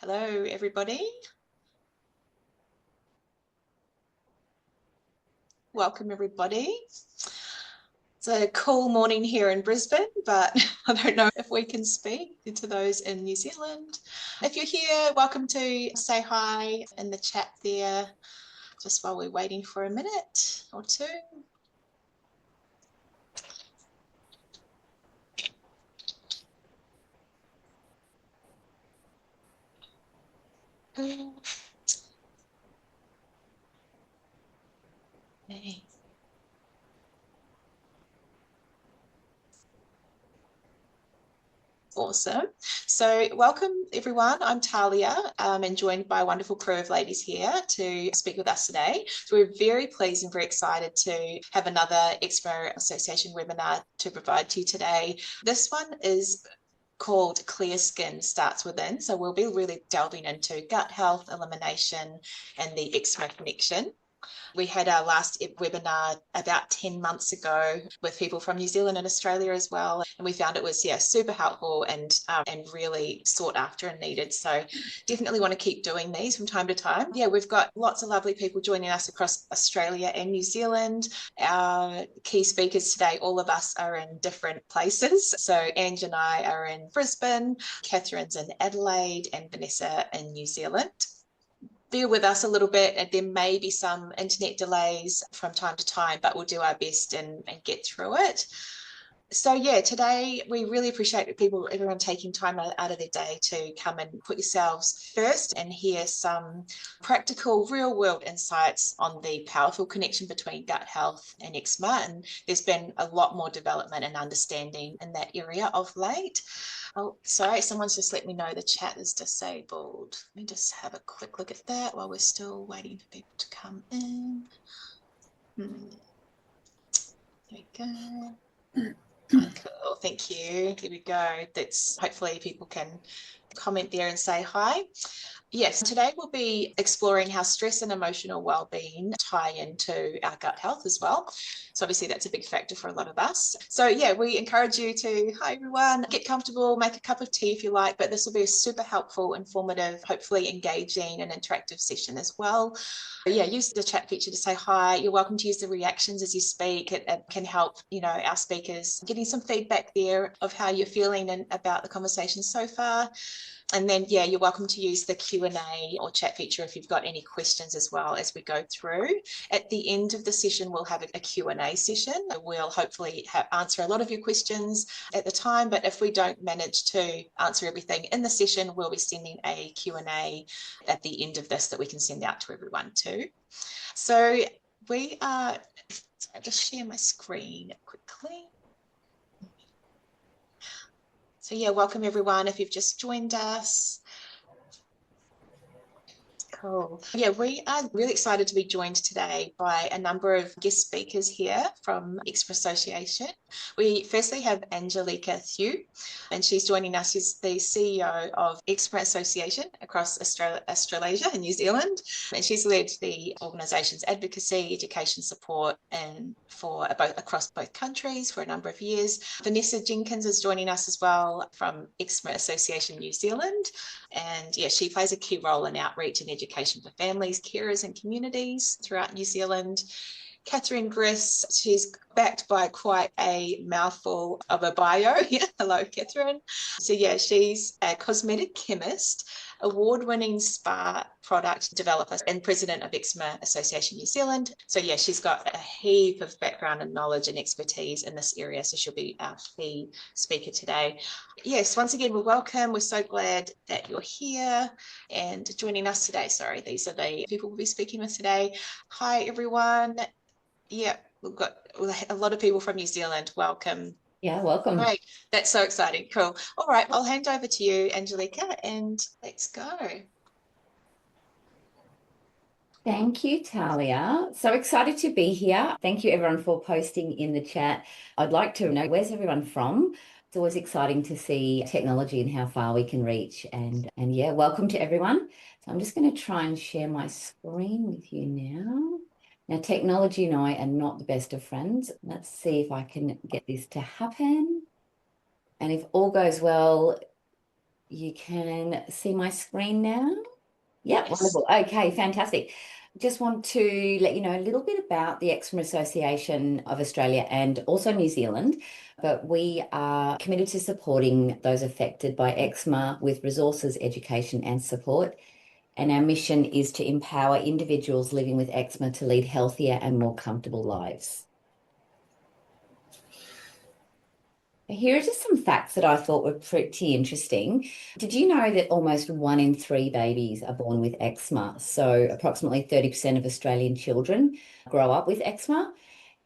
Hello, everybody. Welcome, everybody. It's a cool morning here in Brisbane, but I don't know if we can speak to those in New Zealand. If you're here, welcome to say hi in the chat there, just while we're waiting for a minute or two. Okay. Awesome. So welcome everyone. I'm Talia and joined by a wonderful crew of ladies here to speak with us today. So we're very pleased and very excited to have another Eczema Association webinar to provide to you today. This one is called Clear Skin Starts Within. So we'll be really delving into gut health, elimination, and the eczema connection. We had our last webinar about 10 months ago with people from New Zealand and Australia as well. And we found it was, super helpful and really sought after and needed. So definitely want to keep doing these from time to time. Yeah, we've got lots of lovely people joining us across Australia and New Zealand. Our key speakers today, all of us are in different places. So Ange and I are in Brisbane, Catherine's in Adelaide, and Vanessa in New Zealand. Bear with us a little bit. There may be some internet delays from time to time, but we'll do our best and get through it. So yeah, today we really appreciate everyone taking time out of their day to come and put yourselves first and hear some practical real world insights on the powerful connection between gut health and eczema. And there's been a lot more development and understanding in that area of late. Oh, sorry, someone's just let me know the chat is disabled. Let me just have a quick look at that while we're still waiting for people to come in. There we go. Cool, thank you. Here we go. That's hopefully people can comment there and say hi. Yes, today we'll be exploring how stress and emotional well-being tie into our gut health as well. So obviously that's a big factor for a lot of us. So yeah, we encourage you to, hi everyone, get comfortable, make a cup of tea if you like, but this will be a super helpful, informative, hopefully engaging and interactive session as well. Yeah, use the chat feature to say hi. You're welcome to use the reactions as you speak. It can help, our speakers getting some feedback there of how you're feeling and about the conversation so far. And then, yeah, you're welcome to use the Q&A or chat feature if you've got any questions as well as we go through. At the end of the session, we'll have a Q&A session. We'll hopefully answer a lot of your questions at the time, but if we don't manage to answer everything in the session, we'll be sending a Q&A at the end of this that we can send out to everyone too. So I'll just share my screen quickly. So yeah, welcome everyone if you've just joined us. Cool. Yeah, we are really excited to be joined today by a number of guest speakers here from Eczema Association. We firstly have Angelica Thew, and she's joining us as the CEO of Eczema Association across Australasia and New Zealand. And she's led the organisation's advocacy, education support, and across both countries for a number of years. Vanessa Jenkins is joining us as well from Eczema Association New Zealand. And yeah, she plays a key role in outreach and education for families, carers, and communities throughout New Zealand. Catherine Griss, she's backed by quite a mouthful of a bio. Yeah, hello, Catherine. So yeah, she's a cosmetic chemist, award-winning spa product developer, and president of Eczema Association New Zealand. So yeah, she's got a heap of background and knowledge and expertise in this area. So she'll be our key speaker today. Yes, once again, we're welcome. We're so glad that you're here and joining us today. Sorry, these are the people we'll be speaking with today. Hi, everyone. Yeah, we've got a lot of people from New Zealand. Welcome. Yeah, welcome. Great. That's so exciting. Cool. All right, I'll hand over to you, Angelica, and let's go. Thank you, Talia. So excited to be here. Thank you, everyone, for posting in the chat. I'd like to know, where's everyone from? It's always exciting to see technology and how far we can reach. And yeah, welcome to everyone. So I'm just going to try and share my screen with you now. Now, technology and I are not the best of friends. Let's see if I can get this to happen. And if all goes well, You can see my screen now. Yeah, Yes. wonderful. Okay, fantastic. Just want to let you know a little bit about the Eczema Association of Australia and also New Zealand. But we are committed to supporting those affected by eczema with resources, education, and support. And our mission is to empower individuals living with eczema to lead healthier and more comfortable lives. Here are just some facts that I thought were pretty interesting. Did you know that almost 1 in 3 babies are born with eczema? So approximately 30% of Australian children grow up with eczema,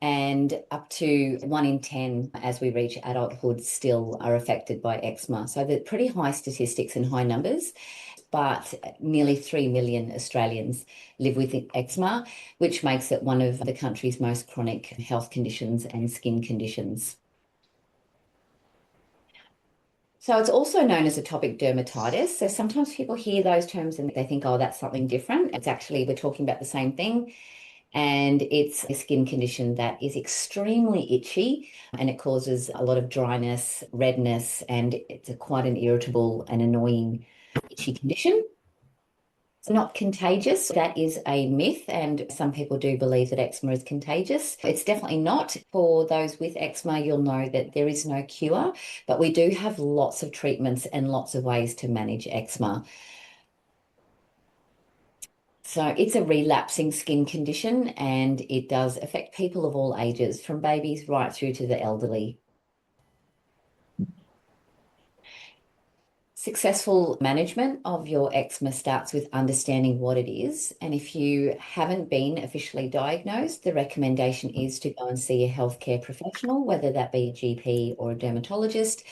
and up to 1 in 10 as we reach adulthood still are affected by eczema. So they're pretty high statistics and high numbers, but nearly 3 million Australians live with eczema, which makes it one of the country's most chronic health conditions and skin conditions. So it's also known as atopic dermatitis. So sometimes people hear those terms and they think, oh, that's something different. It's actually, we're talking about the same thing. And it's a skin condition that is extremely itchy and it causes a lot of dryness, redness, and it's quite an irritable and annoying itchy condition. It's not contagious. That is a myth, and some people do believe that eczema is contagious. It's definitely not. For those with eczema, you'll know that there is no cure, but we do have lots of treatments and lots of ways to manage eczema. So it's a relapsing skin condition and it does affect people of all ages, from babies right through to the elderly. Successful management of your eczema starts with understanding what it is. And if you haven't been officially diagnosed, the recommendation is to go and see a healthcare professional, whether that be a GP or a dermatologist,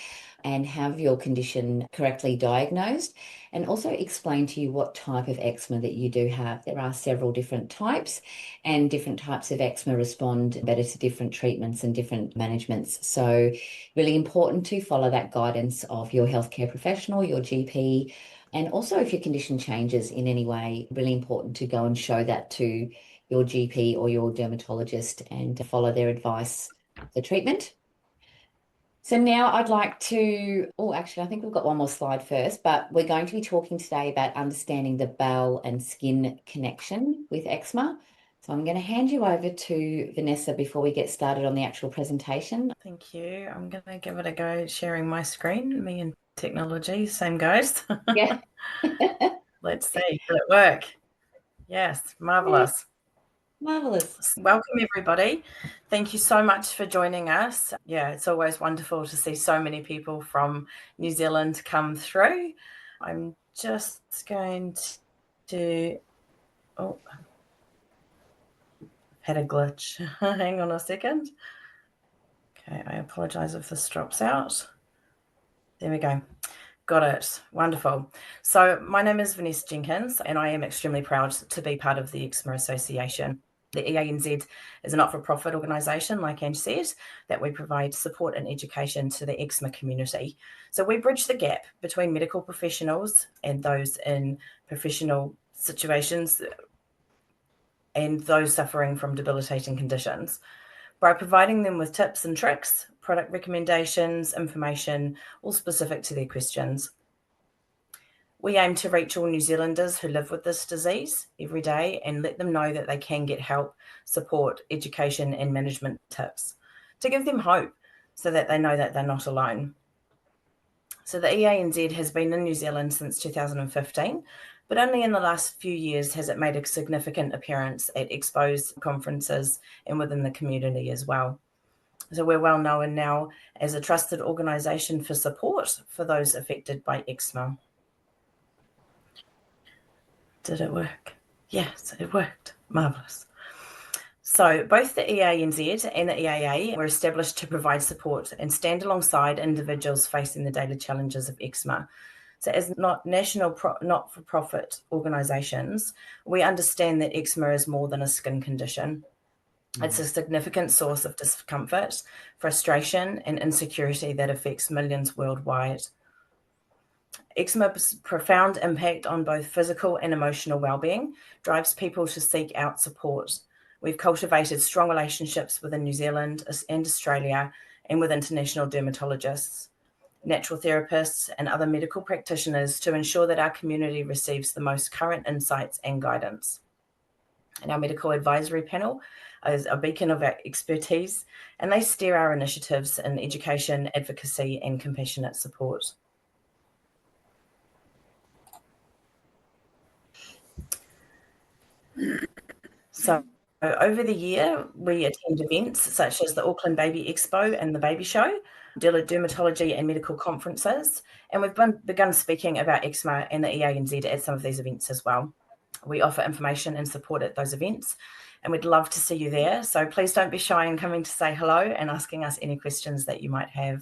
and have your condition correctly diagnosed, and also explain to you what type of eczema that you do have. There are several different types, and different types of eczema respond better to different treatments and different managements. So really important to follow that guidance of your healthcare professional, your GP, and also if your condition changes in any way, really important to go and show that to your GP or your dermatologist and to follow their advice for treatment. So now I'd like to, oh, actually, I think we've got one more slide first, but we're going to be talking today about understanding the bowel and skin connection with eczema. So I'm going to hand you over to Vanessa before we get started on the actual presentation. Thank you. I'm going to give it a go sharing my screen. Me and technology, same goes. Yeah. Let's see, will it work? Yes, marvelous. Marvelous. Welcome, everybody. Thank you so much for joining us. Yeah, it's always wonderful to see so many people from New Zealand come through. I'm just going to, oh, had a glitch. Hang on a second. Okay, I apologize if this drops out. There we go. Got it. Wonderful. So my name is Vanessa Jenkins, and I am extremely proud to be part of the Eczema Association. The EANZ is a not-for-profit organisation, like Ange said, that we provide support and education to the eczema community. So we bridge the gap between medical professionals and those in professional situations and those suffering from debilitating conditions by providing them with tips and tricks, product recommendations, information, all specific to their questions. We aim to reach all New Zealanders who live with this disease every day and let them know that they can get help, support, education, and management tips to give them hope so that they know that they're not alone. So the EANZ has been in New Zealand since 2015, but only in the last few years has it made a significant appearance at expos, conferences, and within the community as well. So we're well known now as a trusted organisation for support for those affected by eczema. Did it work? Yes, it worked. Marvellous. So both the EANZ and the EAA were established to provide support and stand alongside individuals facing the daily challenges of eczema. So as not-for-profit organisations, we understand that eczema is more than a skin condition. It's a significant source of discomfort, frustration, and insecurity that affects millions worldwide. Eczema's profound impact on both physical and emotional well-being drives people to seek out support. We've cultivated strong relationships within New Zealand and Australia and with international dermatologists. natural therapists, and other medical practitioners to ensure that our community receives the most current insights and guidance. And our medical advisory panel is a beacon of our expertise, and they steer our initiatives in education, advocacy, and compassionate support. So over the year, we attend events such as the Auckland Baby Expo and the Baby Show, dermatology and medical conferences, and we've begun speaking about eczema and the EANZ at some of these events as well. We offer information and support at those events, and we'd love to see you there. So please don't be shy in coming to say hello and asking us any questions that you might have.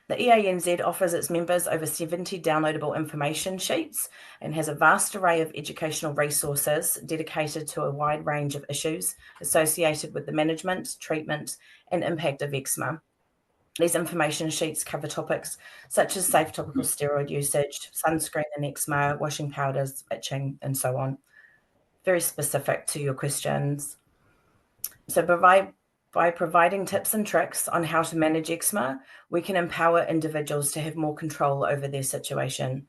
The EANZ offers its members over 70 downloadable information sheets and has a vast array of educational resources dedicated to a wide range of issues associated with the management, treatment, and impact of eczema. These information sheets cover topics such as safe topical steroid usage, sunscreen and eczema, washing powders, itching, and so on. Very specific to your questions. So by providing tips and tricks on how to manage eczema, we can empower individuals to have more control over their situation,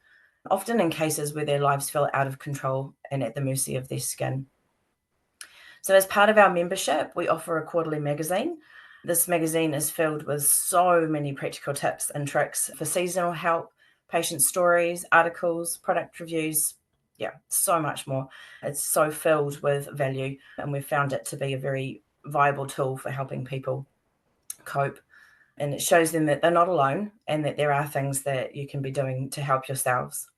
often in cases where their lives feel out of control and at the mercy of their skin. So as part of our membership, we offer a quarterly magazine. This magazine is filled with so many practical tips and tricks for seasonal help, patient stories, articles, product reviews, so much more. It's so filled with value, and we've found it to be a very viable tool for helping people cope. And it shows them that they're not alone and that there are things that you can be doing to help yourselves.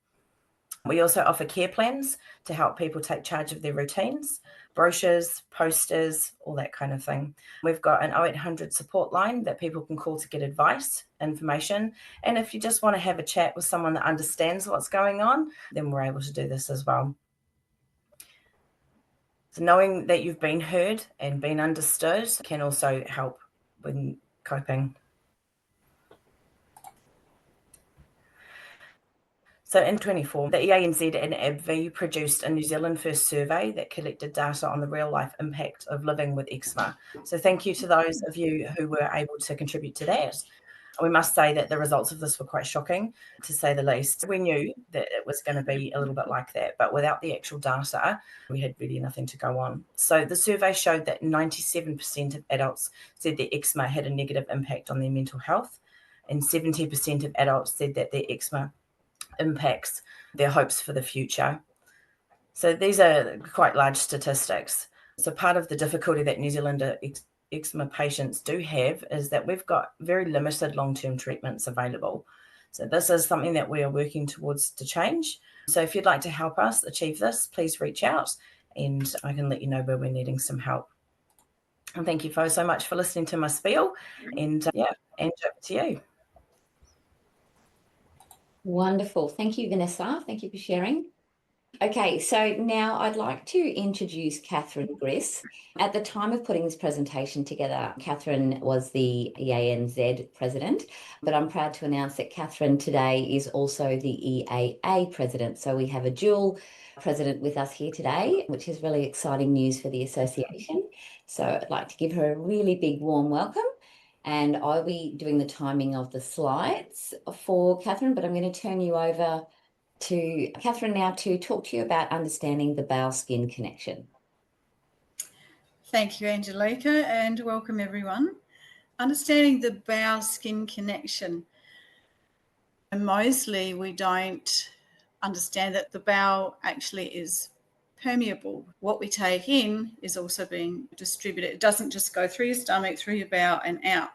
We also offer care plans to help people take charge of their routines, brochures, posters, all that kind of thing. We've got an 0800 support line that people can call to get advice, information, and if you just want to have a chat with someone that understands what's going on, then we're able to do this as well. So knowing that you've been heard and been understood can also help with coping. So in 2024, the EANZ and AbbVie produced a New Zealand first survey that collected data on the real life impact of living with eczema. So thank you to those of you who were able to contribute to that. We must say that the results of this were quite shocking, to say the least. We knew that it was going to be a little bit like that, but without the actual data, we had really nothing to go on. So the survey showed that 97% of adults said that eczema had a negative impact on their mental health, and 70% of adults said that their eczema impacts their hopes for the future. So these are quite large statistics. So part of the difficulty that New Zealander eczema patients do have is that we've got very limited long-term treatments available. So this is something that we are working towards to change. So if you'd like to help us achieve this, please reach out and I can let you know where we're needing some help. And thank you so much for listening to my spiel, and over to you. Wonderful. Thank you, Vanessa. Thank you for sharing. Okay, so now I'd like to introduce Catherine Griss. At the time of putting this presentation together, Catherine was the EANZ president, but I'm proud to announce that Catherine today is also the EAA president. So we have a dual president with us here today, which is really exciting news for the association. So I'd like to give her a really big warm welcome. And I'll be doing the timing of the slides for Catherine, but I'm going to turn you over to Catherine now to talk to you about understanding the bowel-skin connection. Thank you, Angelica, and welcome everyone. Understanding the bowel-skin connection. And mostly we don't understand that the bowel actually is permeable. What we take in is also being distributed. It doesn't just go through your stomach, through your bowel and out.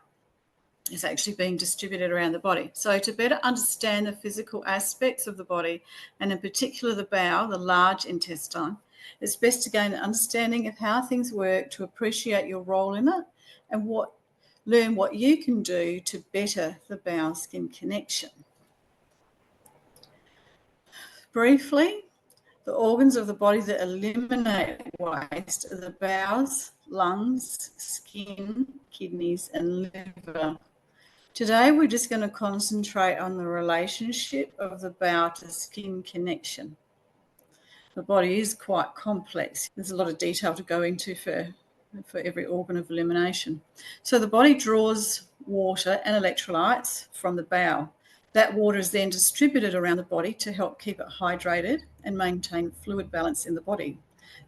It's actually being distributed around the body. So to better understand the physical aspects of the body, and in particular the bowel, the large intestine, it's best to gain an understanding of how things work, to appreciate your role in it, and learn what you can do to better the bowel-skin connection. Briefly, the organs of the body that eliminate waste are the bowels, lungs, skin, kidneys, and liver. Today, we're just going to concentrate on the relationship of the bowel to skin connection. The body is quite complex. There's a lot of detail to go into for for every organ of elimination. So the body draws water and electrolytes from the bowel. That water is then distributed around the body to help keep it hydrated and maintain fluid balance in the body.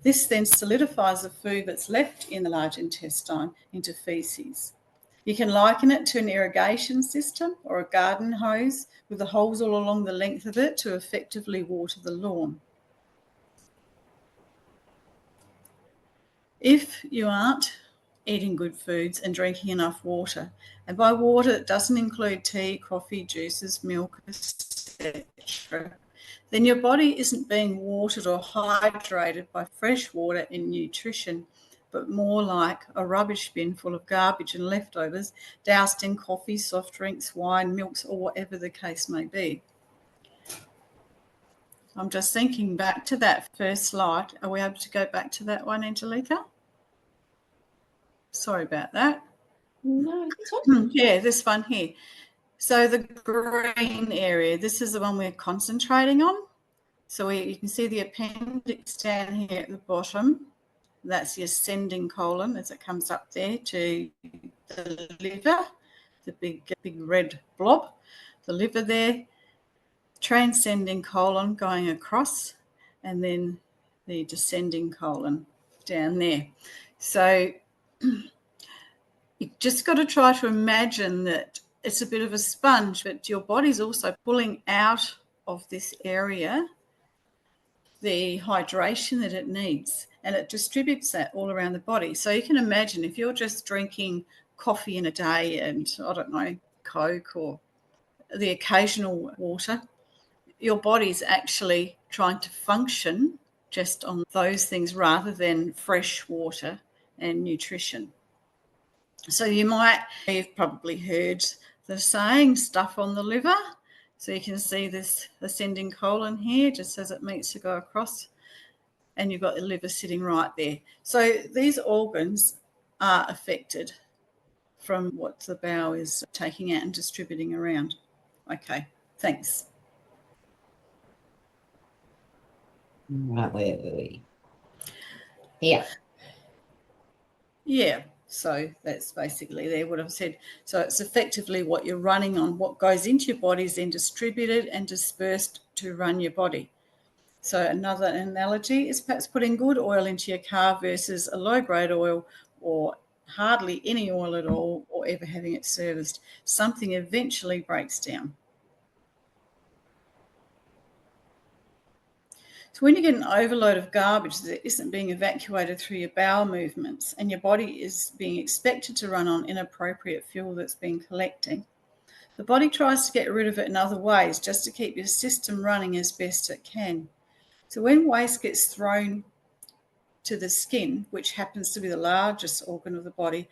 This then solidifies the food that's left in the large intestine into feces. You can liken it to an irrigation system or a garden hose with the holes all along the length of it to effectively water the lawn. If you aren't eating good foods and drinking enough water, and by water it doesn't include tea, coffee, juices, milk, etc., then your body isn't being watered or hydrated by fresh water and nutrition, but more like a rubbish bin full of garbage and leftovers doused in coffee, soft drinks, wine, milks, or whatever the case may be. I'm just thinking back to that first slide. Are we able to go back to that one, Angelica? Sorry about that. No, this one. Yeah, this one here. So the green area, this is the one we're concentrating on. So you can see the appendix down here at the bottom. That's the ascending colon as it comes up there to the liver, the big red blob, the liver there, transcending colon going across, and then the descending colon down there. So you just got to try to imagine that it's a bit of a sponge, but your body's also pulling out of this area the hydration that it needs, and it distributes that all around the body. So you can imagine if you're just drinking coffee in a day and, I don't know, Coke or the occasional water, your body's actually trying to function just on those things rather than fresh water and nutrition. So you've probably heard the saying, stuff on the liver. So you can see this ascending colon here, just as it meets to go across, and you've got the liver sitting right there. So these organs are affected from what the bowel is taking out and distributing around. Okay, thanks. Right, where were we? Yeah. Yeah, so that's basically there what I've said. So it's effectively what you're running on. What goes into your body is then distributed and dispersed to run your body. So another analogy is perhaps putting good oil into your car versus a low-grade oil or hardly any oil at all, or ever having it serviced. Something eventually breaks down. So when you get an overload of garbage that isn't being evacuated through your bowel movements and your body is being expected to run on inappropriate fuel that's been collecting, the body tries to get rid of it in other ways just to keep your system running as best it can. So when waste gets thrown to the skin, which happens to be the largest organ of the body,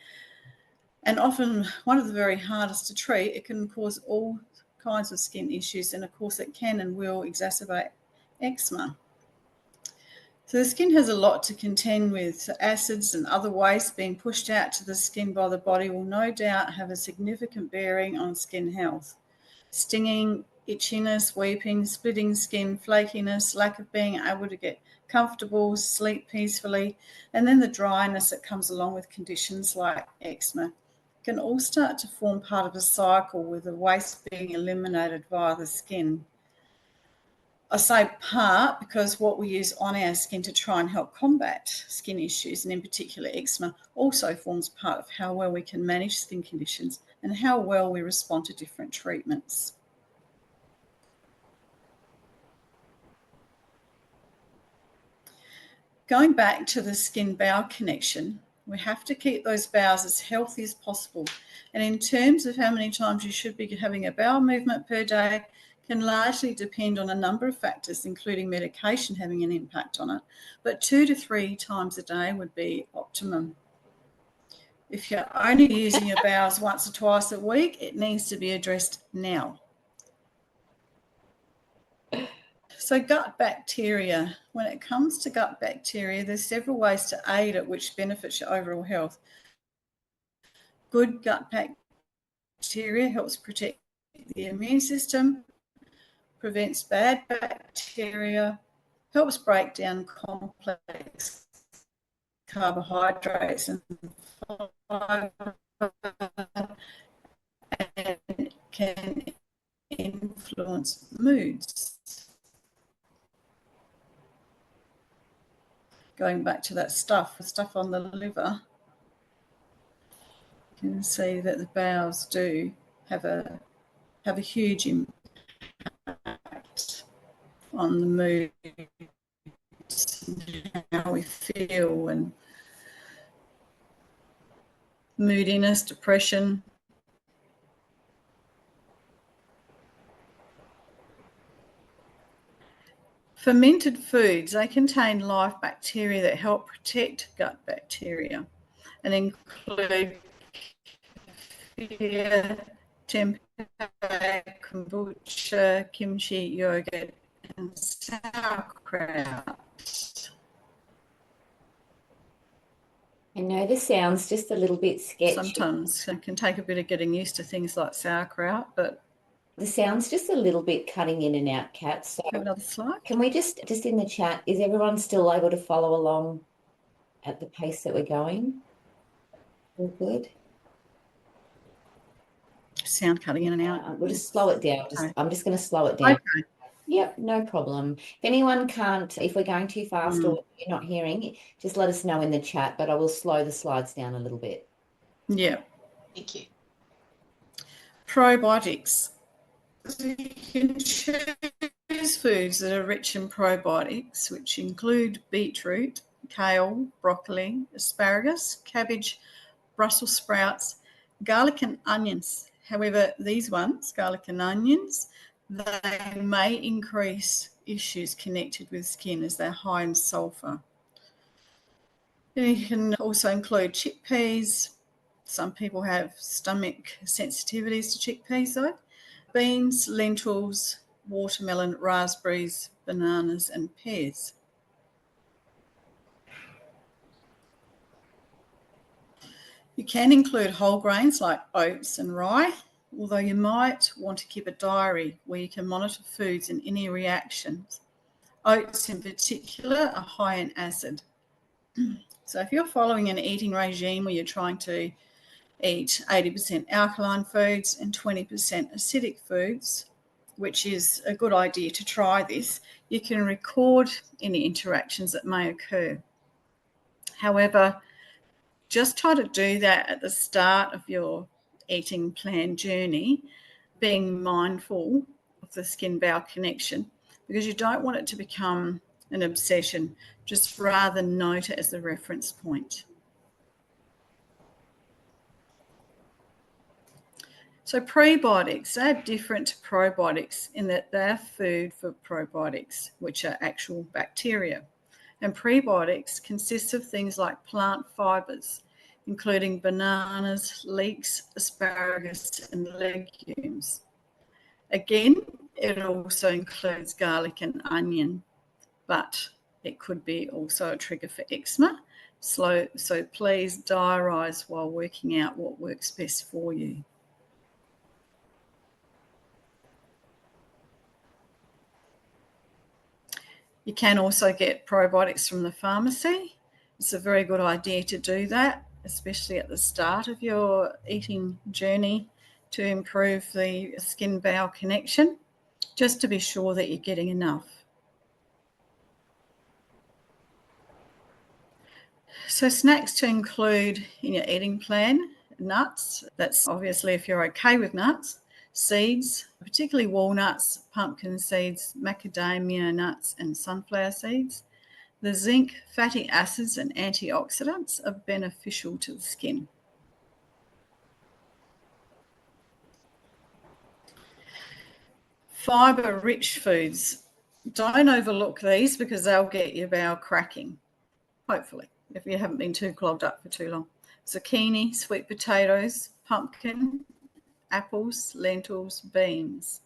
and often one of the very hardest to treat, it can cause all kinds of skin issues, and of course it can and will exacerbate eczema. So the skin has a lot to contend with. So acids and other waste being pushed out to the skin by the body will no doubt have a significant bearing on skin health. Stinging, itchiness, weeping, splitting skin, flakiness, lack of being able to get comfortable, sleep peacefully, and then the dryness that comes along with conditions like eczema can all start to form part of a cycle with the waste being eliminated via the skin. I say part because what we use on our skin to try and help combat skin issues, and in particular eczema, also forms part of how well we can manage skin conditions and how well we respond to different treatments. Going back to the skin-bowel connection, we have to keep those bowels as healthy as possible. And in terms of how many times you should be having a bowel movement per day, can largely depend on a number of factors, including medication having an impact on it. But 2 to 3 times a day would be optimum. If you're only using your bowels once or twice a week, it needs to be addressed now. So gut bacteria. When it comes to gut bacteria, there's several ways to aid it which benefits your overall health. Good gut bacteria helps protect the immune system, prevents bad bacteria, helps break down complex carbohydrates and fiber, and can influence moods. Going back to that stuff on the liver, you can see that the bowels do have a huge impact on the mood, how we feel, and moodiness, depression. Fermented foods, they contain live bacteria that help protect gut bacteria and include kefir, tempeh, kombucha, kimchi, yogurt, and sauerkraut. I know this sounds just a little bit sketchy. Sometimes it can take a bit of getting used to things like sauerkraut, but the sound's just a little bit cutting in and out, Kat. So have another slide. can we just in the chat, is everyone still able to follow along at the pace that we're going? All good? Sound cutting in and out. We'll just slow it down. Okay. I'm just going to slow it down. Okay. Yep, no problem. If anyone can't, if we're going too fast or you're not hearing, just let us know in the chat, but I will slow the slides down a little bit. Yeah. Thank you. Probiotics. You can choose foods that are rich in probiotics, which include beetroot, kale, broccoli, asparagus, cabbage, Brussels sprouts, garlic and onions. However, these ones, garlic and onions, they may increase issues connected with skin as they're high in sulfur. You can also include chickpeas. Some people have stomach sensitivities to chickpeas though. Beans, lentils, watermelon, raspberries, bananas, and pears. You can include whole grains like oats and rye, although you might want to keep a diary where you can monitor foods and any reactions. Oats in particular are high in acid. So if you're following an eating regime where you're trying to eat 80% alkaline foods and 20% acidic foods, which is a good idea to try this, you can record any interactions that may occur. However, just try to do that at the start of your eating plan journey, being mindful of the skin-bowel connection, because you don't want it to become an obsession. Just rather note it as a reference point. So prebiotics, they're different to probiotics in that they're food for probiotics, which are actual bacteria. And prebiotics consist of things like plant fibers, including bananas, leeks, asparagus, and legumes. Again, it also includes garlic and onion, but it could be also a trigger for eczema. So please diarise while working out what works best for you. You can also get probiotics from the pharmacy. It's a very good idea to do that, especially at the start of your eating journey, to improve the skin-bowel connection, just to be sure that you're getting enough. So snacks to include in your eating plan: nuts. That's obviously if you're okay with nuts. Seeds, particularly walnuts, pumpkin seeds, macadamia nuts, and sunflower seeds. The zinc, fatty acids, and antioxidants are beneficial to the skin. Fibre-rich foods. Don't overlook these because they'll get your bowel cracking, hopefully, if you haven't been too clogged up for too long. Zucchini, sweet potatoes, pumpkin, apples, lentils, beans.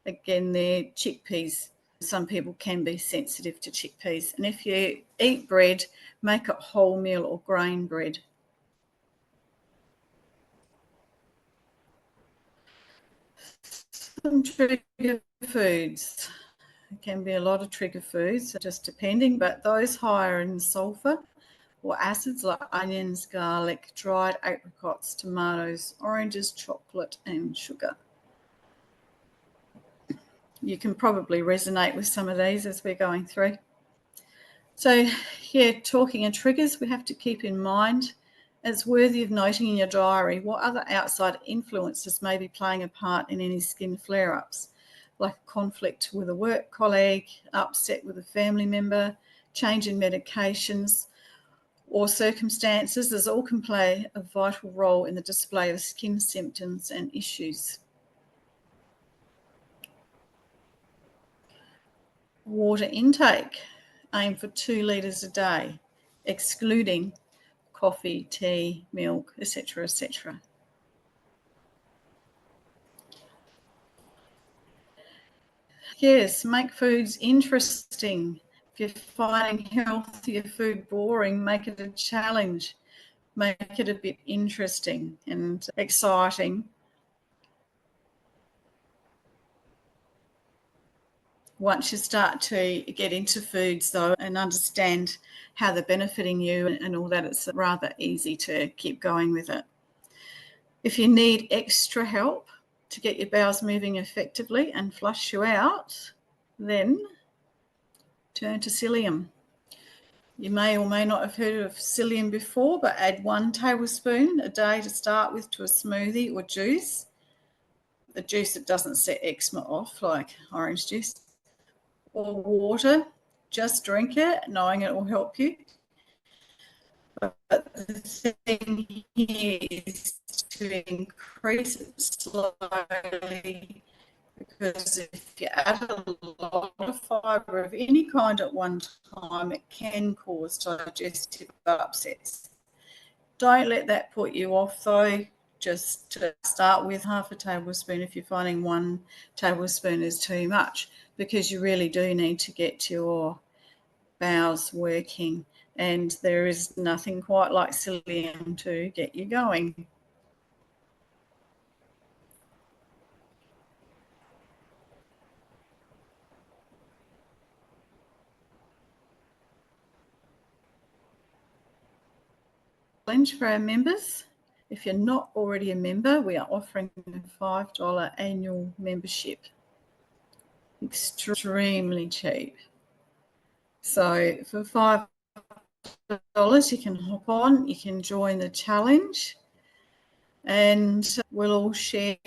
Again, they're chickpeas. Some people can be sensitive to chickpeas. And if you eat bread, make it wholemeal or grain bread. Some trigger foods. It can be a lot of trigger foods, just depending, but those higher in sulfur or acids like onions, garlic, dried apricots, tomatoes, oranges, chocolate, and sugar. You can probably resonate with some of these as we're going through. So yeah, talking and triggers, we have to keep in mind it's worthy of noting in your diary what other outside influences may be playing a part in any skin flare-ups, like a conflict with a work colleague, upset with a family member, change in medications or circumstances. These all can play a vital role in the display of skin symptoms and issues. Water intake, aim for 2 litres a day, excluding coffee, tea, milk, etc., etc. Yes, make foods interesting. If you're finding healthier food boring, make it a challenge. Make it a bit interesting and exciting. Once you start to get into foods, though, and understand how they're benefiting you and all that, it's rather easy to keep going with it. If you need extra help to get your bowels moving effectively and flush you out, then turn to psyllium. You may or may not have heard of psyllium before, but add 1 tablespoon a day to start with to a smoothie or juice. The juice that doesn't set eczema off, like orange juice, or water. Just drink it, knowing it will help you. But the thing here is to increase it slowly, because if you add a lot of fibre of any kind at one time, it can cause digestive upsets. Don't let that put you off, though. Just to start with half a tablespoon if you're finding 1 tablespoon is too much, because you really do need to get your bowels working, and there is nothing quite like psyllium to get you going. Challenge for our members. If you're not already a member, we are offering a $5 annual membership. Extremely cheap. So for $5, you can hop on, you can join the challenge, and we'll all share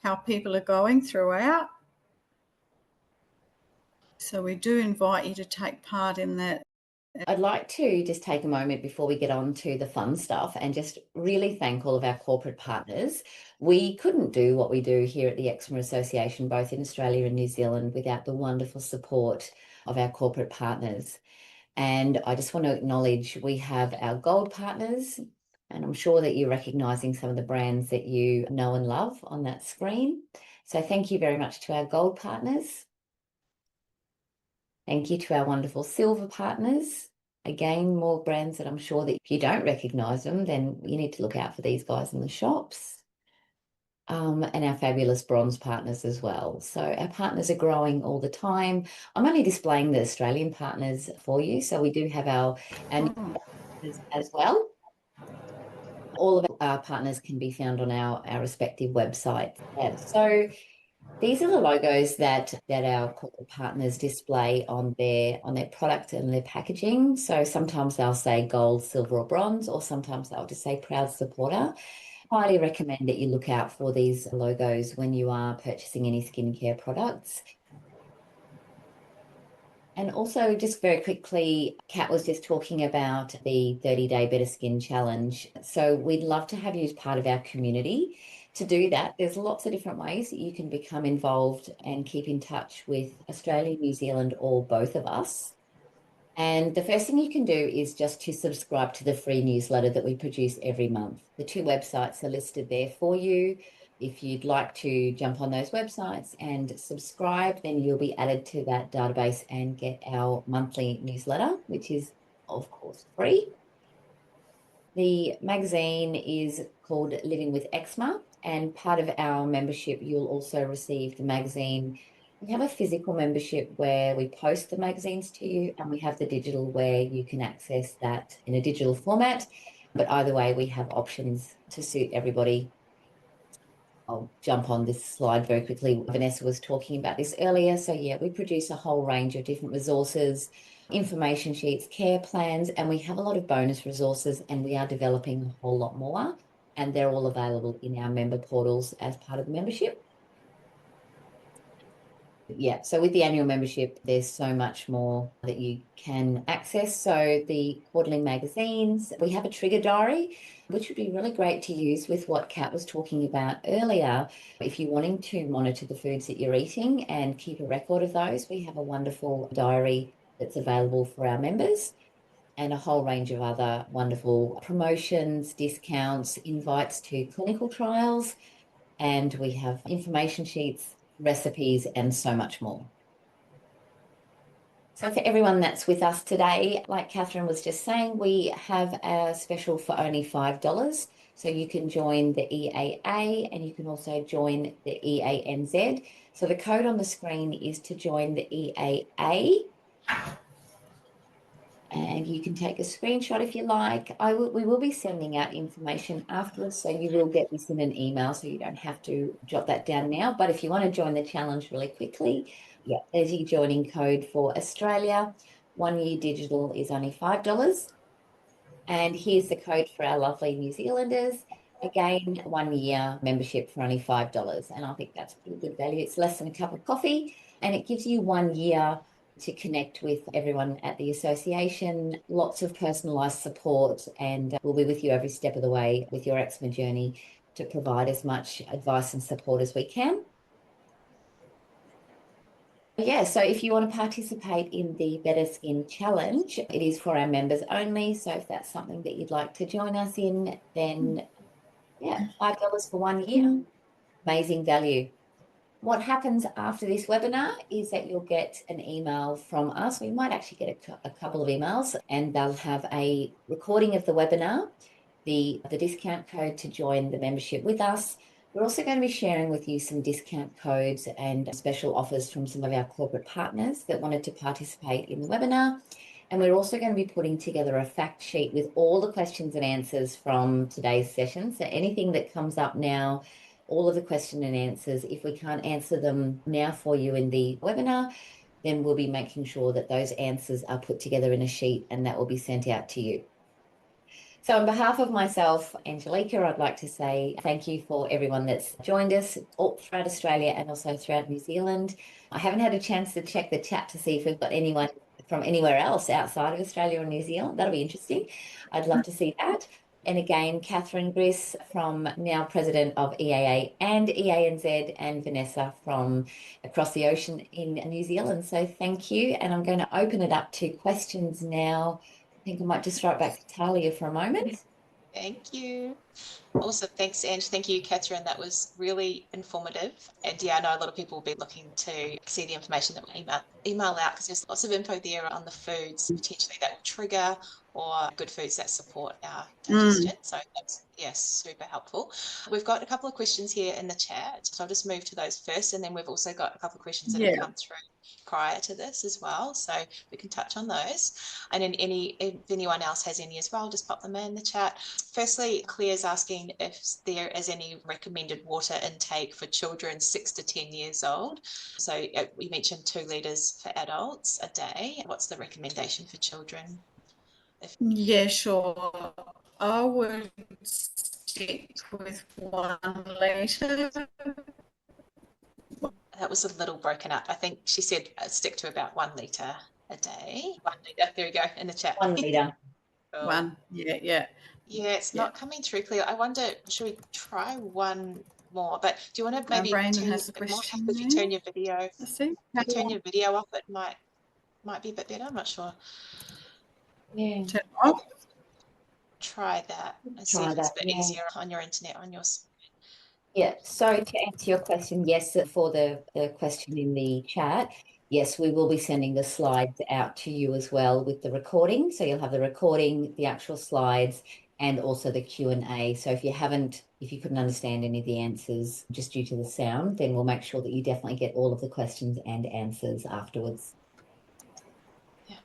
how people are going throughout. So we do invite you to take part in that. I'd like to just take a moment before we get on to the fun stuff and just really thank all of our corporate partners. We couldn't do what we do here at the Eczema Association, both in Australia and New Zealand, without the wonderful support of our corporate partners. And I just want to acknowledge we have our gold partners, and I'm sure that you're recognising some of the brands that you know and love on that screen. So thank you very much to our gold partners. Thank you to our wonderful silver partners. Again, more brands that I'm sure that if you don't recognise them, then you need to look out for these guys in the shops. And our fabulous bronze partners as well. So our partners are growing all the time. I'm only displaying the Australian partners for you. So we do have our partners as well. All of our partners can be found on our respective websites. Yeah. So these are the logos that our corporate partners display on their product and their packaging. So sometimes they'll say gold, silver, or bronze, or sometimes they'll just say proud supporter. Highly recommend that you look out for these logos when you are purchasing any skincare products. And also, just very quickly, Kat was just talking about the 30-day Better Skin Challenge. So we'd love to have you as part of our community. To do that, there's lots of different ways that you can become involved and keep in touch with Australia, New Zealand, or both of us. And the first thing you can do is just to subscribe to the free newsletter that we produce every month. The 2 websites are listed there for you. If you'd like to jump on those websites and subscribe, then you'll be added to that database and get our monthly newsletter, which is, of course, free. The magazine is called Living with Eczema, and part of our membership, you'll also receive the magazine We have a physical membership where we post the magazines to you, and we have the digital where you can access that in a digital format. But either way, we have options to suit everybody. I'll jump on this slide very quickly. Vanessa was talking about this earlier. So yeah, we produce a whole range of different resources, information sheets, care plans, and we have a lot of bonus resources, and we are developing a whole lot more. And they're all available in our member portals as part of the membership. Yeah, so with the annual membership, there's so much more that you can access. So the quarterly magazines, we have a trigger diary, which would be really great to use with what Kat was talking about earlier. If you're wanting to monitor the foods that you're eating and keep a record of those, we have a wonderful diary that's available for our members, and a whole range of other wonderful promotions, discounts, invites to clinical trials, and we have information sheets, recipes, and so much more. So for everyone that's with us today, like Catherine was just saying, we have a special for only $5. So you can join the EAA, and you can also join the EANZ. So the code on the screen is to join the EAA. And you can take a screenshot if you like. We will be sending out information afterwards, so you will get this in an email, so you don't have to jot that down now. But if you want to join the challenge really quickly, yeah, there's your joining code for Australia. 1 year digital is only $5. And here's the code for our lovely New Zealanders. Again, 1 year membership for only $5. And I think that's pretty good value. It's less than a cup of coffee, and it gives you 1 year to connect with everyone at the association, lots of personalised support, and we'll be with you every step of the way with your eczema journey to provide as much advice and support as we can. Yeah, so if you want to participate in the Better Skin Challenge, it is for our members only. So if that's something that you'd like to join us in, then yeah, $5 for 1 year. Amazing value. What happens after this webinar is that you'll get an email from us. We might actually get a couple of emails, and they'll have a recording of the webinar, the discount code to join the membership with us. We're also going to be sharing with you some discount codes and special offers from some of our corporate partners that wanted to participate in the webinar. And we're also going to be putting together a fact sheet with all the questions and answers from today's session. So anything that comes up now, all of the question and answers, if we can't answer them now for you in the webinar, then we'll be making sure that those answers are put together in a sheet, and that will be sent out to you. So on behalf of myself, Angelica, I'd like to say thank you for everyone that's joined us all throughout Australia and also throughout New Zealand. I haven't had a chance to check the chat to see if we've got anyone from anywhere else outside of Australia or New Zealand. That'll be interesting. I'd love to see that. And again, Catherine Griss, from now President of EAA and EANZ, and Vanessa from across the ocean in New Zealand. So thank you. And I'm going to open it up to questions now. I think I might just throw it back to Talia for a moment. Thank you. Awesome. Thanks, Ange. Thank you, Catherine. That was really informative. And yeah, I know a lot of people will be looking to see the information that we email out, because there's lots of info there on the foods potentially that will trigger, or good foods that support our digestion. So that's, yes, super helpful. We've got a couple of questions here in the chat, so I'll just move to those first, and then we've also got a couple of questions that have come through prior to this as well, so we can touch on those. And then if anyone else has any as well, just pop them in the chat. Firstly, Claire's asking if there is any recommended water intake for children 6 to 10 years old. So we mentioned 2 litres for adults a day. What's the recommendation for children? Yeah, sure. I would stick with 1 litre. That was a little broken up. I think she said stick to about 1 litre a day. 1 litre, there we go, in the chat. 1 litre. Cool. 1, yeah. Yeah, it's not coming through clear. I wonder, should we try one more? But do you want to maybe Brandon has a question if you turn your video, Let's see. if you turn your video off, it might be a bit better. I'm not sure. Yeah. Turn off. Try that and see if it's a bit easier on your internet, on your screen. Yeah, so to answer your question, yes, for the question in the chat, yes, we will be sending the slides out to you as well with the recording. So you'll have the recording, the actual slides, and also the Q&A. So if you couldn't understand any of the answers just due to the sound, then we'll make sure that you definitely get all of the questions and answers afterwards. Yeah.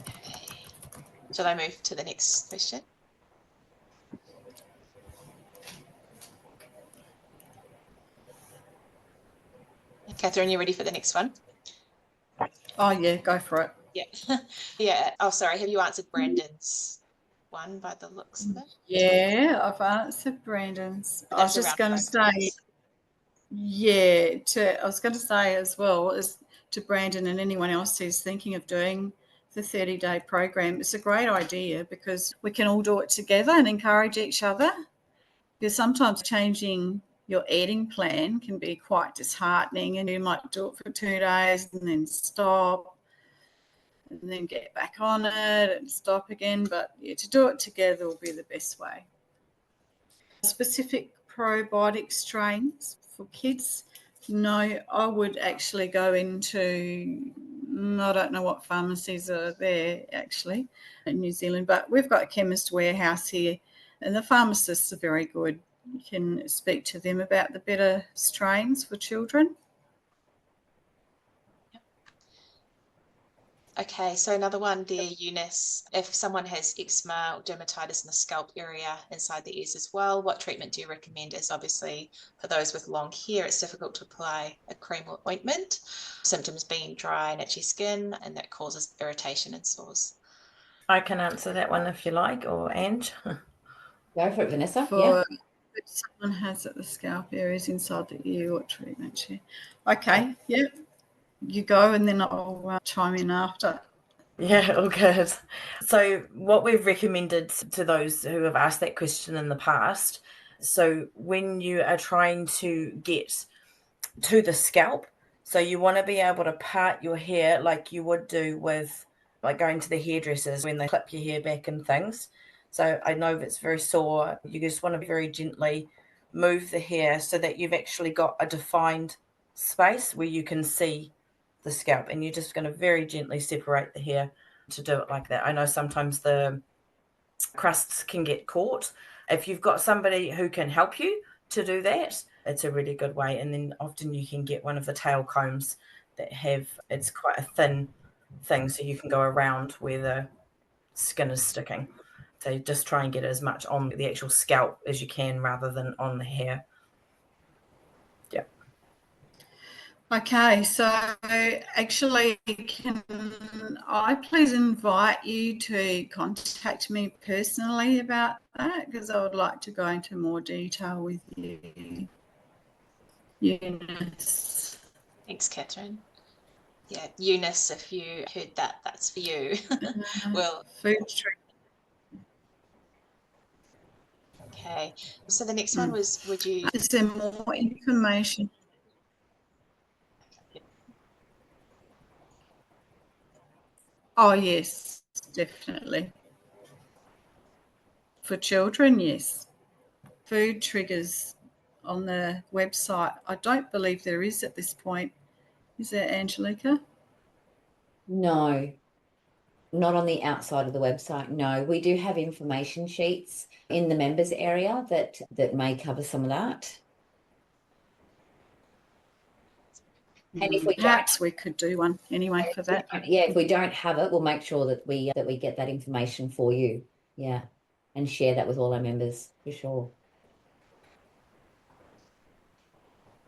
Okay. Shall I move to the next question? Catherine, you ready for the next one? Oh, yeah, go for it. Yeah. Yeah. Oh, sorry. Have you answered Brandon's one by the looks of it? Yeah, I've answered Brandon's. I was just going to say, I was going to say as well as to Brandon and anyone else who's thinking of doing the 30-day program, it's a great idea because we can all do it together and encourage each other. Because sometimes changing your eating plan can be quite disheartening, and you might do it for 2 days and then stop and then get back on it and stop again. But yeah, to do it together will be the best way. Specific probiotic strains for kids, no, I would actually go into, I don't know what pharmacies are there actually in New Zealand, but we've got a Chemist Warehouse here and the pharmacists are very good. You can speak to them about the better strains for children. Okay, so another one there, Eunice. If someone has eczema or dermatitis in the scalp area inside the ears as well, what treatment do you recommend? As obviously for those with long hair, it's difficult to apply a cream or ointment, symptoms being dry and itchy skin, and that causes irritation and sores. I can answer that one if you like, or Ange. Go for it, Vanessa. If someone has at the scalp areas inside the ear, what treatment? Okay, yeah. You go and then I'll chime in after. Yeah, all good. So what we've recommended to those who have asked that question in the past, so when you are trying to get to the scalp, so you want to be able to part your hair like you would do with like going to the hairdressers when they clip your hair back and things. So I know if it's very sore, you just want to very gently move the hair so that you've actually got a defined space where you can see the scalp, and you're just going to very gently separate the hair to do it like that. I know sometimes the crusts can get caught. If you've got somebody who can help you to do that, it's a really good way. And then often you can get one of the tail combs that it's quite a thin thing, so you can go around where the skin is sticking. So just try and get as much on the actual scalp as you can rather than on the hair. Yeah. Okay, so actually, can I please invite you to contact me personally about that? Because I would like to go into more detail with you. Eunice. Thanks, Catherine. Yeah, Eunice, if you heard that, that's for you. Well, food treatment. Okay, so the next one was, would you... Is there more information? Oh, yes, definitely. For children, yes. Food triggers on the website. I don't believe there is at this point. Is there, Angelica? No, not on the outside of the website. No, we do have information sheets in the members area that may cover some of that. And if we perhaps we could do one anyway for that. Yeah, if we don't have it, we'll make sure that we get that information for you. Yeah, and share that with all our members for sure.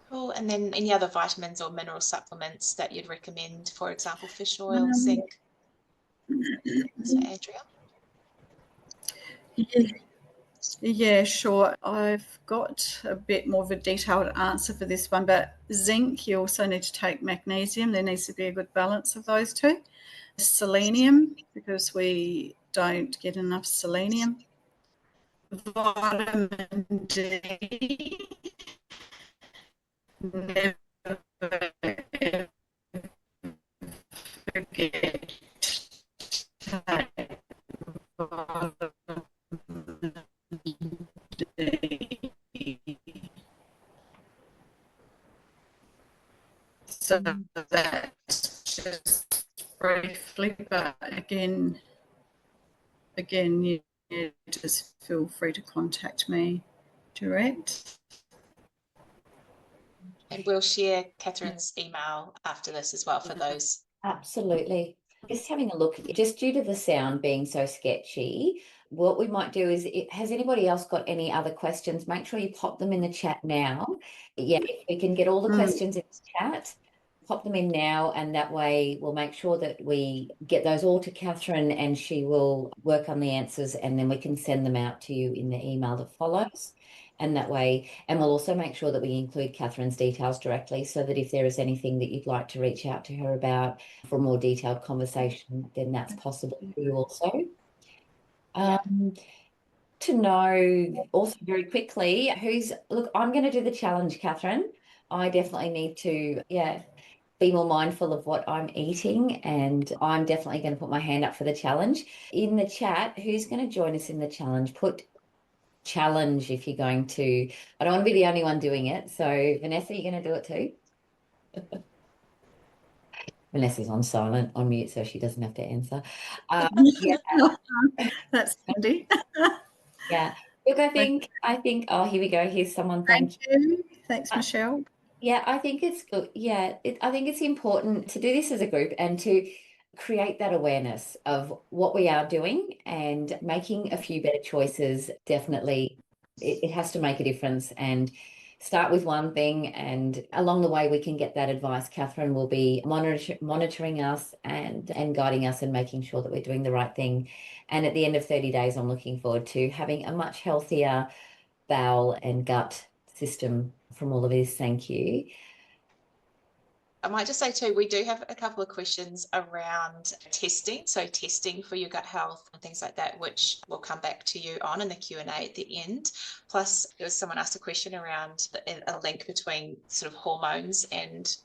Cool. And then any other vitamins or mineral supplements that you'd recommend, for example, fish oil, zinc? So, Andrea? Yeah, sure. I've got a bit more of a detailed answer for this one, but zinc, you also need to take magnesium. There needs to be a good balance of those two. Selenium, because we don't get enough selenium. Vitamin D. Never forget so that just briefly, but again, you just feel free to contact me direct. And we'll share Catherine's email after this as well for those. Absolutely. Just having a look, just due to the sound being so sketchy, what we might do is, has anybody else got any other questions? Make sure you pop them in the chat now. Yeah, if we can get all the questions in the chat, pop them in now, and that way we'll make sure that we get those all to Catherine and she will work on the answers, and then we can send them out to you in the email that follows. And that way, and we'll also make sure that we include Catherine's details directly, so that if there is anything that you'd like to reach out to her about for a more detailed conversation, then that's possible for you also. To know also very quickly look, I'm going to do the challenge, Catherine. I definitely need to, be more mindful of what I'm eating, and I'm definitely going to put my hand up for the challenge. In the chat, who's going to join us in the challenge? Put challenge if you're going to. I don't want to be the only one doing it. So Vanessa, you're going to do it too? Vanessa's on silent, on mute, so she doesn't have to answer. That's handy. Yeah. Look, I think, oh, here we go. Here's someone. Thank you. Thanks, Michelle. Yeah, I think it's good. Yeah, I think it's important to do this as a group and to create that awareness of what we are doing, and making a few better choices. Definitely, it has to make a difference, and start with one thing, and along the way we can get that advice. Catherine will be monitoring us and guiding us and making sure that we're doing the right thing. And at the end of 30 days, I'm looking forward to having a much healthier bowel and gut system from all of this. Thank you. I might just say too, we do have a couple of questions around testing. So testing for your gut health and things like that, which we'll come back to you on in the Q&A at the end. Plus, there was someone asked a question around a link between sort of hormones and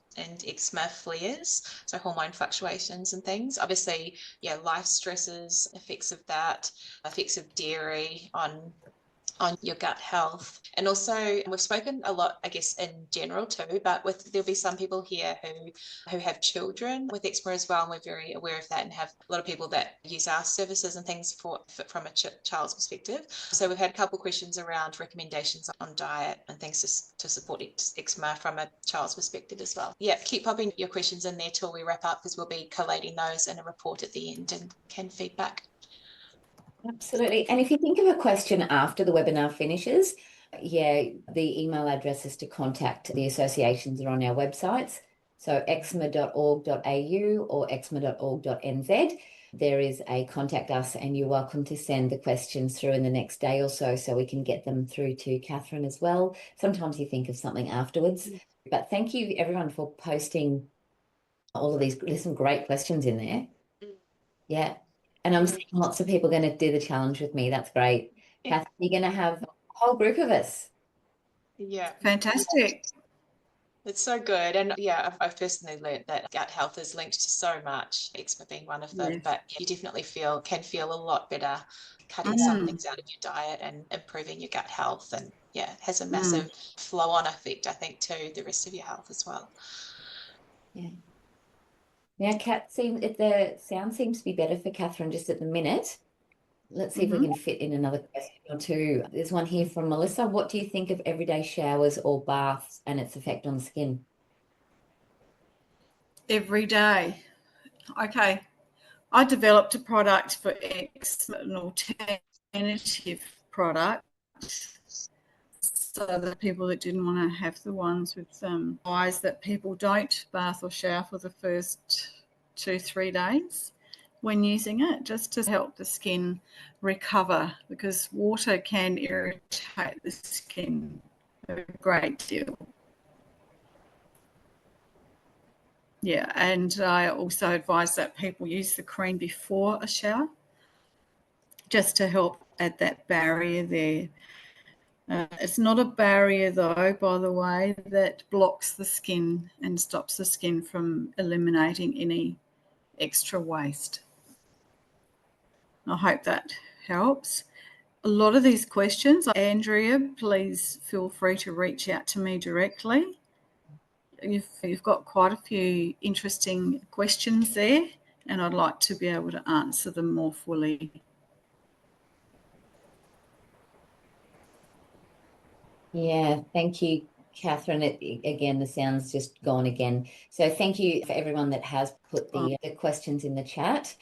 eczema flares, so hormone fluctuations and things. Obviously, life stresses, effects of that, effects of dairy on your gut health. And also, we've spoken a lot, I guess, in general too, but there'll be some people here who have children with eczema as well, and we're very aware of that, and have a lot of people that use our services and things from a child's perspective. So we've had a couple of questions around recommendations on diet and things to support eczema from a child's perspective as well. Yeah, keep popping your questions in there till we wrap up, because we'll be collating those in a report at the end and can feedback. Absolutely. And if you think of a question after the webinar finishes, the email addresses to contact the associations are on our websites. So eczema.org.au or eczema.org.nz. There is a contact us, and you're welcome to send the questions through in the next day or so we can get them through to Catherine as well. Sometimes you think of something afterwards. But thank you everyone for posting all of these. There's some great questions in there. Yeah. And I'm seeing lots of people going to do the challenge with me. That's great. Kath, you're going to have a whole group of us. Yeah. Fantastic. It's so good. And I've personally learned that gut health is linked to so much, eczema being one of them, but you definitely can feel a lot better cutting some things out of your diet and improving your gut health. And it has a massive flow-on effect, I think, to the rest of your health as well. Yeah. Now, the sound seems to be better for Catherine just at the minute. Let's see if we can fit in another question or two. There's one here from Melissa. What do you think of everyday showers or baths and its effect on skin? Every day. Okay. I developed a product for eczema, an alternative product, so the people that didn't want to have the ones with eyes that people don't bath or shower for the first 2-3 days when using it, just to help the skin recover, because water can irritate the skin a great deal. Yeah, and I also advise that people use the cream before a shower, just to help add that barrier there. It's not a barrier, though, by the way, that blocks the skin and stops the skin from eliminating any extra waste. I hope that helps. A lot of these questions, Andrea, please feel free to reach out to me directly. you've got quite a few interesting questions there, and I'd like to be able to answer them more fully. Yeah, thank you, Catherine. Again, the sound's just gone again. So thank you for everyone that has put the questions in the chat.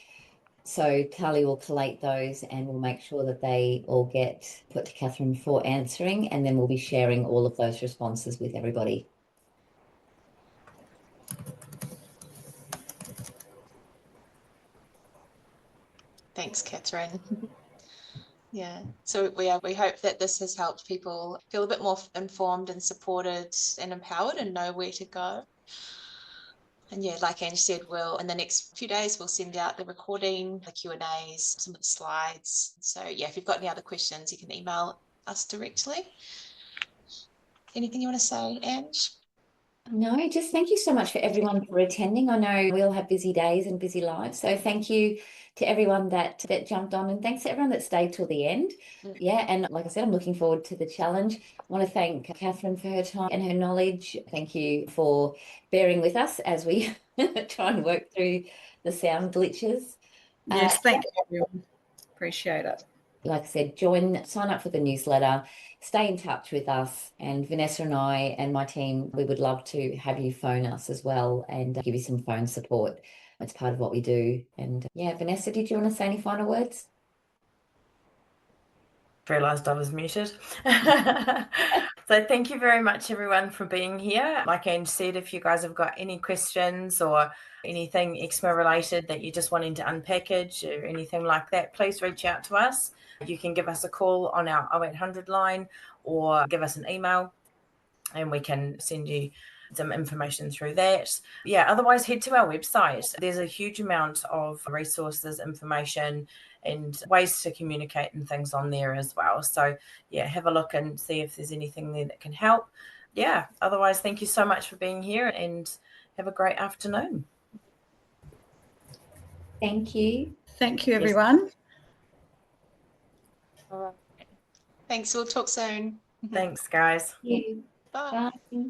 So Tali will collate those and we'll make sure that they all get put to Catherine for answering, and then we'll be sharing all of those responses with everybody. Thanks, Catherine. Yeah, so we hope that this has helped people feel a bit more informed and supported and empowered and know where to go. And yeah, like Ange said, in the next few days, we'll send out the recording, the Q&As, some of the slides. So yeah, if you've got any other questions, you can email us directly. Anything you want to say, Ange? No, just thank you so much for everyone for attending. I know we all have busy days and busy lives. So thank you to everyone that jumped on, and thanks to everyone that stayed till the end. Yeah, and like I said, I'm looking forward to the challenge. I want to thank Catherine for her time and her knowledge. Thank you for bearing with us as we try and work through the sound glitches. Yes, thank you, everyone. Appreciate it. Like I said, sign up for the newsletter, stay in touch with us, and Vanessa and I and my team, we would love to have you phone us as well and give you some phone support. It's part of what we do. And yeah, Vanessa, did you want to say any final words? Realised I was muted. So thank you very much, everyone, for being here. Like Ange said, if you guys have got any questions or anything eczema related that you're just wanting to unpackage or anything like that, please reach out to us. You can give us a call on our 0800 line or give us an email and we can send you some information through that. Yeah, otherwise head to our website. There's a huge amount of resources, information, and ways to communicate and things on there as well. So yeah, have a look and see if there's anything there that can help. Yeah, otherwise, thank you so much for being here and have a great afternoon. Thank you. Thank you, everyone. All right. Thanks. We'll talk soon. Thanks, guys. Thank you. Bye. Bye.